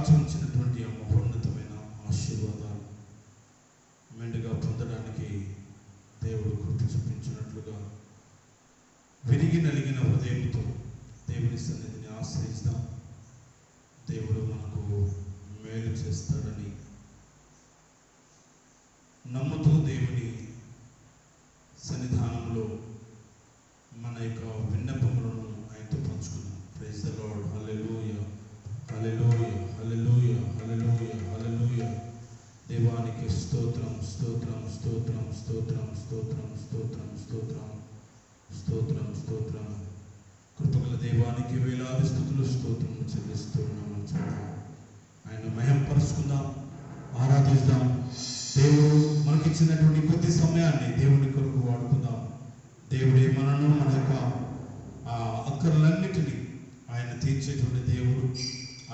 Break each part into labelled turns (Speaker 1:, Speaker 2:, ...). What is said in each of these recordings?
Speaker 1: దాచి ఉంచినటువంటి ఆ మహోన్నతమైన ఆశీర్వాదాలు మెండుగా పొందడానికి దేవుడు కృప చూపించినట్లుగా విరిగి నలిగిన హృదయంతో దేవుని సన్నిధిని ఆశ్రయిస్తాం. దేవుడు మనకు మేలు చేస్తాడని నమ్ముతూ దేవుని సన్నిధానంలో మన యొక్క విన్నపములను ఆయనతో పంచుకుందాం. Praise the Lord. హల్లెలూయా, హల్లెలూయా, హల్లెలూయా, హల్లెలూయా, హల్లెలూయా. దేవానికి స్తోత్రం, స్తోత్రం, స్తోత్రం, స్తోత్రం, స్తోత్రం, స్తోత్రం, స్తోత్రం, స్తోత్రం, స్తోత్రం. కృపగల దేవానికి వేలాది స్తుతులు స్తోత్రం చెల్లిస్తూ ఉన్నాము. ఆయన మహిమపరుచుకుందాం, ఆరాధిద్దాం. దేవుడు మనకిచ్చినటువంటి కొద్ది సమయాన్ని దేవుని కొరకు వాడుకుందాం. దేవుడే మనను మన యొక్క అక్కర్లన్నిటినీ ఆయన తీర్చేటువంటి దేవుడు.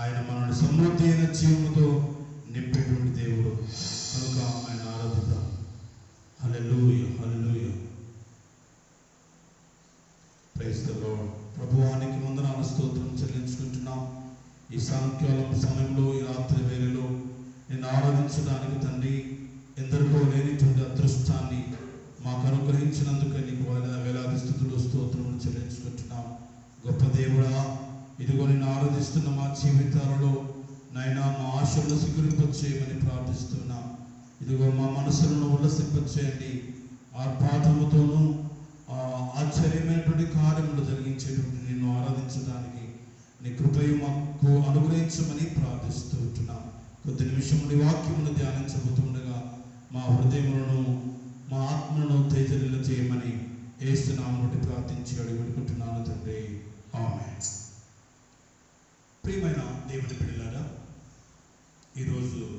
Speaker 1: ఆయన మనల్ని సమృద్ధి అయిన జీవముతో నింపేటువంటి దేవుడు కనుక ఆయన ఆరాధిద్దాం. హల్లెలూయా, హల్లెలూయా. Praise the Lord. ప్రభువానికి వందనాలు స్తోత్రం చెల్లించుకుంటున్నాం. ఈ సాయంకాలం సమయంలో, ఈ రాత్రి వేళలో నేను ఆరాధించడానికి తండ్రి ఎందరికో లేనిటువంటి అదృష్టాన్ని మాకు అనుగ్రహించినందుకు నీకు వేలాది స్తుతులు స్తోత్రం చెల్లించుకుంటున్నాం. గొప్ప దేవుడా, ఇదిగో నేను ఆరాధిస్తున్న మా జీవితాలలో నైనా మా ఆశలను సిగురింపచేయమని ప్రార్థిస్తున్నాం. ఇదిగో మా మనసులను ఉల్లసింపచేయండి. ఆర్భాటముతోనూ ఆశ్చర్యమైనటువంటి కార్యములు జరిగించేటువంటి నిన్ను ఆరాధించడానికి నీ కృపయు మాకు అనుగ్రహించమని ప్రార్థిస్తున్నాం. కొద్ది నిమిషముడి వాక్యమును ధ్యానించబోతుండగా మా హృదయములను, మా ఆత్మను తేజరిల్ల చేయమని యేసు నామమున ప్రార్థించి అడుగుకుంటున్నాను తండ్రి. ఆమేన్. ప్రియమైన దేవుని బిడ్డలారా, ఈరోజు